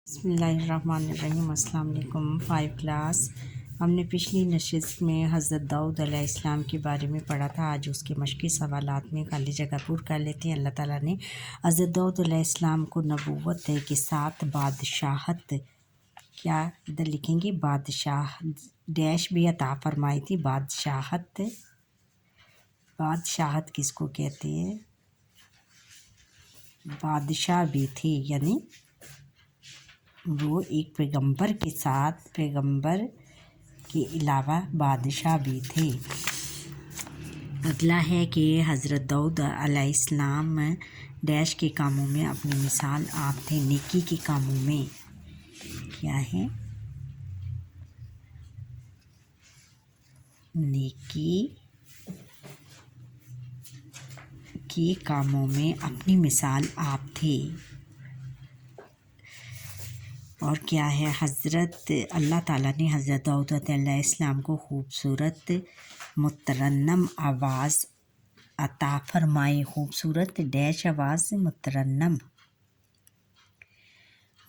بسم اللہ الرحمن الرحیم۔ السلام علیکم۔ 5 کلاس ہم نے پچھلی نشست میں حضرت داؤد علیہ السلام کے بارے میں پڑھا تھا۔ آج اس کے مشقی سوالات میں خالی جگہ پر کر لیتے ہیں۔ اللہ تعالیٰ نے حضرت داؤد علیہ السلام کو نبوت کے ساتھ بادشاہت، کیا ادھر لکھیں گے، بادشاہ ڈیش بھی عطا فرمائی تھی۔ بادشاہت کس کو کہتے ہیں؟ بادشاہ بھی تھی، یعنی وہ ایک پیغمبر کے ساتھ پیغمبر کے علاوہ بادشاہ بھی تھے۔ اگلا ہے کہ حضرت داؤد علیہ السلام ڈیش کے کاموں میں اپنی مثال آپ تھے۔ نیکی کے کاموں میں کیا ہے؟ نیکی کے کاموں میں اپنی مثال آپ تھے۔ اور کیا ہے؟ اللہ تعالیٰ نے حضرت داؤد علیہ السلام کو خوبصورت مترنم آواز عطا فرمائی۔ خوبصورت ڈیش آواز،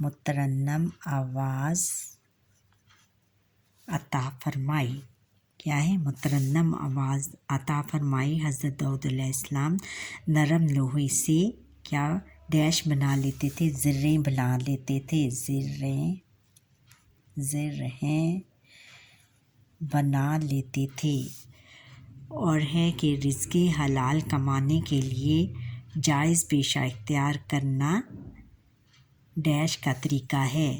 مترنم آواز عطا فرمائی۔ کیا ہے؟ مترنم آواز عطا فرمائی۔ حضرت داؤد علیہ السلام نرم لوہے سے کیا ڈیش بنا لیتے تھے؟ زریں بنا لیتے تھے، زرہیں بنا لیتے تھے۔ اور ہے کہ رزق حلال کمانے کے لیے جائز پیشہ اختیار کرنا ڈیش کا طریقہ ہے؟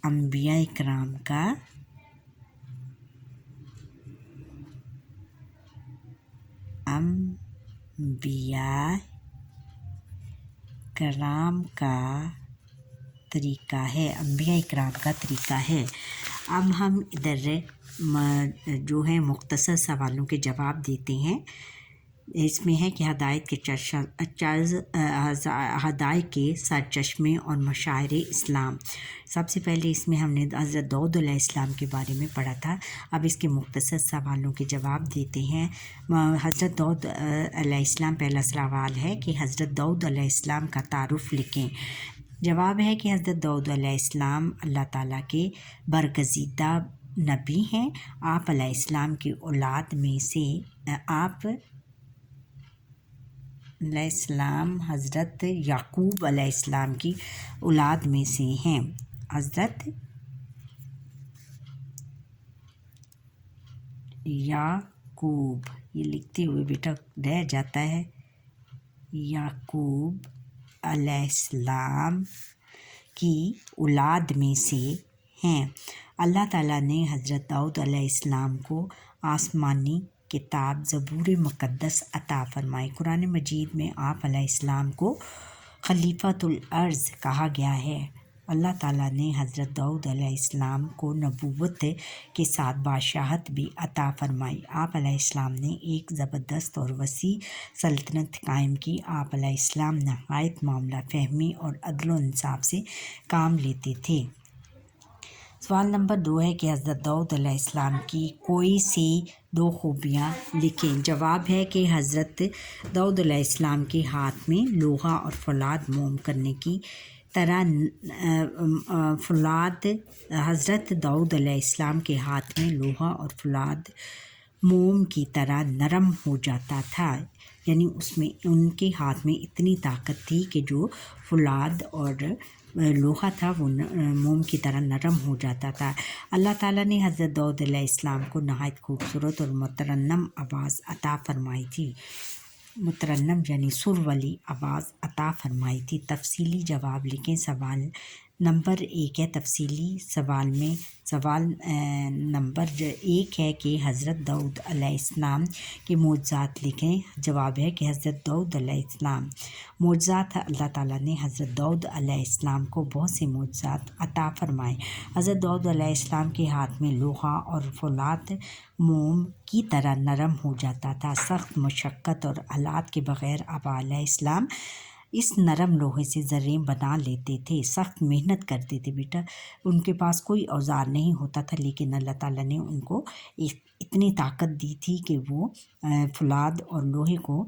انبیاء کرام کا طریقہ ہے، انبیاء کرام کا طریقہ ہے۔ اب ہم ادھر جو ہے مختصر سوالوں کے جواب دیتے ہیں۔ اس میں ہے کہ حدائق کے سرچشمے اور مشاعر اسلام۔ سب سے پہلے اس میں ہم نے حضرت داؤد علیہ السلام کے بارے میں پڑھا تھا۔ اب اس کے مختصر سوالوں کے جواب دیتے ہیں۔ حضرت داؤد علیہ السلام، پہلا سوال ہے کہ حضرت داؤد علیہ السلام کا تعارف لکھیں۔ جواب ہے کہ حضرت داؤد علیہ السلام اللہ تعالیٰ کے برگزیدہ نبی ہیں۔ آپ علیہ السلام کی اولاد میں سے علیہ السلام حضرت یعقوب علیہ السلام کی اولاد میں سے ہیں۔ حضرت یعقوب، یہ لکھتے ہوئے بیٹا رہ جاتا ہے، یعقوب علیہ السلام کی اولاد میں سے ہیں۔ اللہ تعالیٰ نے حضرت داؤد علیہ السلام کو آسمانی کتاب زبور مقدس عطا فرمائی۔ قرآن مجید میں آپ علیہ السلام کو خلیفۃ الارض کہا گیا ہے۔ اللہ تعالیٰ نے حضرت داؤد علیہ السلام کو نبوت کے ساتھ بادشاہت بھی عطا فرمائی۔ آپ علیہ السلام نے ایک زبردست اور وسیع سلطنت قائم کی۔ آپ علیہ السلام نہایت معاملہ فہمی اور عدل و انصاف سے کام لیتے تھے۔ سوال نمبر 2 ہے کہ حضرت داؤد علیہ السلام کی کوئی سی 2 خوبیاں لکھیں۔ جواب ہے کہ حضرت داؤد علیہ السلام کے ہاتھ میں لوہا اور فولاد موم کرنے کی طرح حضرت داؤد علیہ السلام کے ہاتھ میں لوہا اور فولاد موم کی طرح نرم ہو جاتا تھا، یعنی اس میں ان کے ہاتھ میں اتنی طاقت تھی کہ جو فولاد اور لوہا تھا وہ موم کی طرح نرم ہو جاتا تھا۔ اللہ تعالیٰ نے حضرت داؤد علیہ السلام کو نہایت خوبصورت اور مترنم آواز عطا فرمائی تھی۔ مترنم یعنی سر والی آواز عطا فرمائی تھی۔ تفصیلی جواب لکھیں۔ سوال نمبر 1 ہے تفصیلی سوال میں سوال نمبر 1 ہے کہ حضرت داؤد علیہ السلام کے معجزات لکھیں۔ جواب ہے کہ حضرت داؤد علیہ السلام معجزات، اللہ تعالیٰ نے حضرت داؤد علیہ السلام کو بہت سے معجزات عطا فرمائے۔ حضرت داؤد علیہ السلام کے ہاتھ میں لوہا اور فولاد موم کی طرح نرم ہو جاتا تھا۔ سخت مشقت اور آلات کے بغیر آپ علیہ السلام اس نرم لوہے سے زریں بنا لیتے تھے، سخت محنت کرتے تھے بیٹا، ان کے پاس کوئی اوزار نہیں ہوتا تھا، لیکن اللہ تعالیٰ نے ان کو اتنی طاقت دی تھی کہ وہ فولاد اور لوہے کو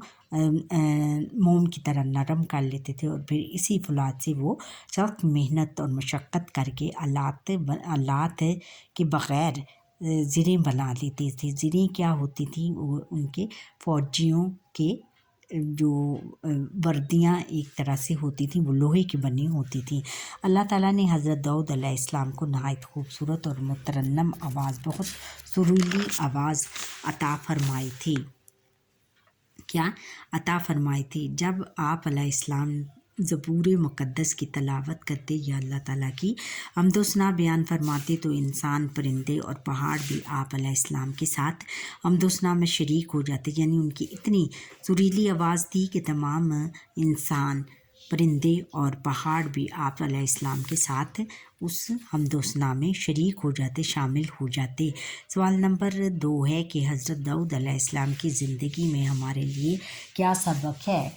موم کی طرح نرم کر لیتے تھے، اور پھر اسی فولاد سے وہ سخت محنت اور مشقت کر کے آلات کے بغیر زریں بنا لیتے تھے۔ زریں کیا ہوتی تھیں؟ وہ ان کے فوجیوں کے جو وردیاں ایک طرح سے ہوتی تھیں، وہ لوہے کی بنی ہوتی تھیں۔ اللہ تعالیٰ نے حضرت داؤد علیہ السلام کو نہایت خوبصورت اور مترنم آواز، بہت سریلی آواز عطا فرمائی تھی۔ کیا عطا فرمائی تھی؟ جب آپ علیہ السلام زبور مقدس کی تلاوت کرتے یا اللہ تعالیٰ کی حمد و ثنا بیان فرماتے تو انسان، پرندے اور پہاڑ بھی آپ علیہ السلام کے ساتھ حمد و ثنا میں شریک ہو جاتے، یعنی ان کی اتنی سریلی آواز تھی کہ تمام انسان، پرندے اور پہاڑ بھی آپ علیہ السلام کے ساتھ اس حمد و ثنا میں شریک ہو جاتے، شامل ہو جاتے۔ سوال نمبر 2 ہے کہ حضرت داؤد علیہ السلام کی زندگی میں ہمارے لیے کیا سبق ہے؟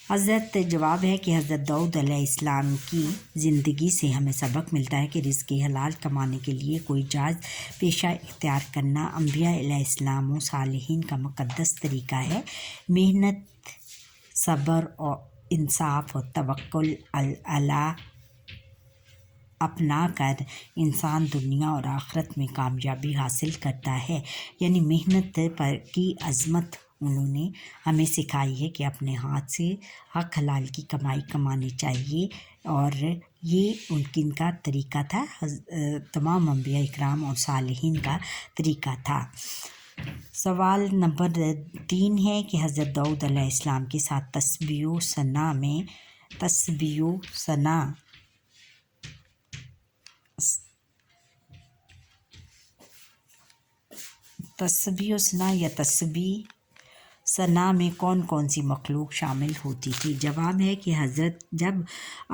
حضرت جواب ہے کہ حضرت داؤد علیہ السلام کی زندگی سے ہمیں سبق ملتا ہے کہ رزق حلال کمانے کے لیے کوئی جائز پیشہ اختیار کرنا انبیاء علیہ السلام و صالحین کا مقدس طریقہ ہے۔ محنت، صبر اور انصاف اور توکل اللہ اپنا کر انسان دنیا اور آخرت میں کامیابی حاصل کرتا ہے، یعنی محنت پر کی عظمت انہوں نے ہمیں سکھائی ہے کہ اپنے ہاتھ سے حق حلال کی کمائی کمانی چاہیے، اور یہ ان کا طریقہ تھا، تمام انبیاء اکرام اور صالحین کا طریقہ تھا۔ سوال نمبر 3 ہے کہ حضرت داؤد علیہ السلام کے ساتھ تسبیح و ثنا میں کون کون سی مخلوق شامل ہوتی تھی؟ جواب ہے کہ حضرت جب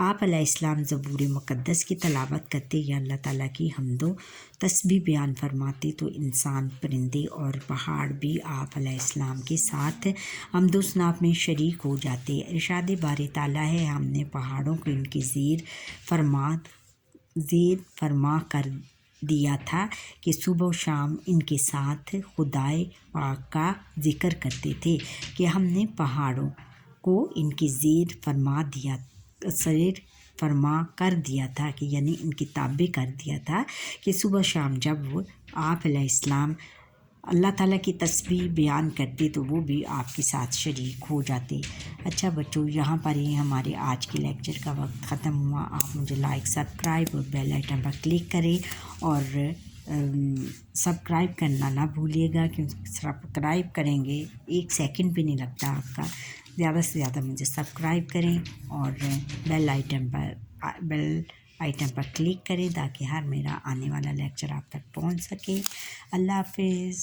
آپ علیہ السلام زبور مقدس کی تلاوت کرتے یا اللہ تعالیٰ کی حمد و تسبیح بیان فرماتے تو انسان، پرندے اور پہاڑ بھی آپ علیہ السلام کے ساتھ حمد و ثنا میں شریک ہو جاتے۔ ارشاد باری تعالیٰ ہے، ہم نے پہاڑوں کو ان کی زیر فرما کر دیا تھا کہ صبح و شام ان کے ساتھ خدائے پاک کا ذکر کرتے تھے، کہ ہم نے پہاڑوں کو ان کی زیر فرما کر دیا تھا، کہ یعنی ان کی تابع کر دیا تھا، کہ صبح شام جب وہ آپ علیہ السلام اللہ تعالیٰ کی تسبیح بیان کرتے تو وہ بھی آپ کے ساتھ شریک ہو جاتے۔ اچھا بچوں، یہاں پر ہی ہمارے آج کے لیکچر کا وقت ختم ہوا۔ آپ مجھے لائک، سبسکرائب اور بیل آئیکن پر کلک کریں، اور سبسکرائب کرنا نہ بھولیے گا، کیونکہ سبسکرائب کریں گے 1 سیکنڈ بھی نہیں لگتا آپ کا۔ زیادہ سے زیادہ مجھے سبسکرائب کریں اور بیل آئیٹم پر کلک کریں، تاکہ ہر میرا آنے والا لیکچر آپ تک پہنچ سکے۔ اللہ حافظ۔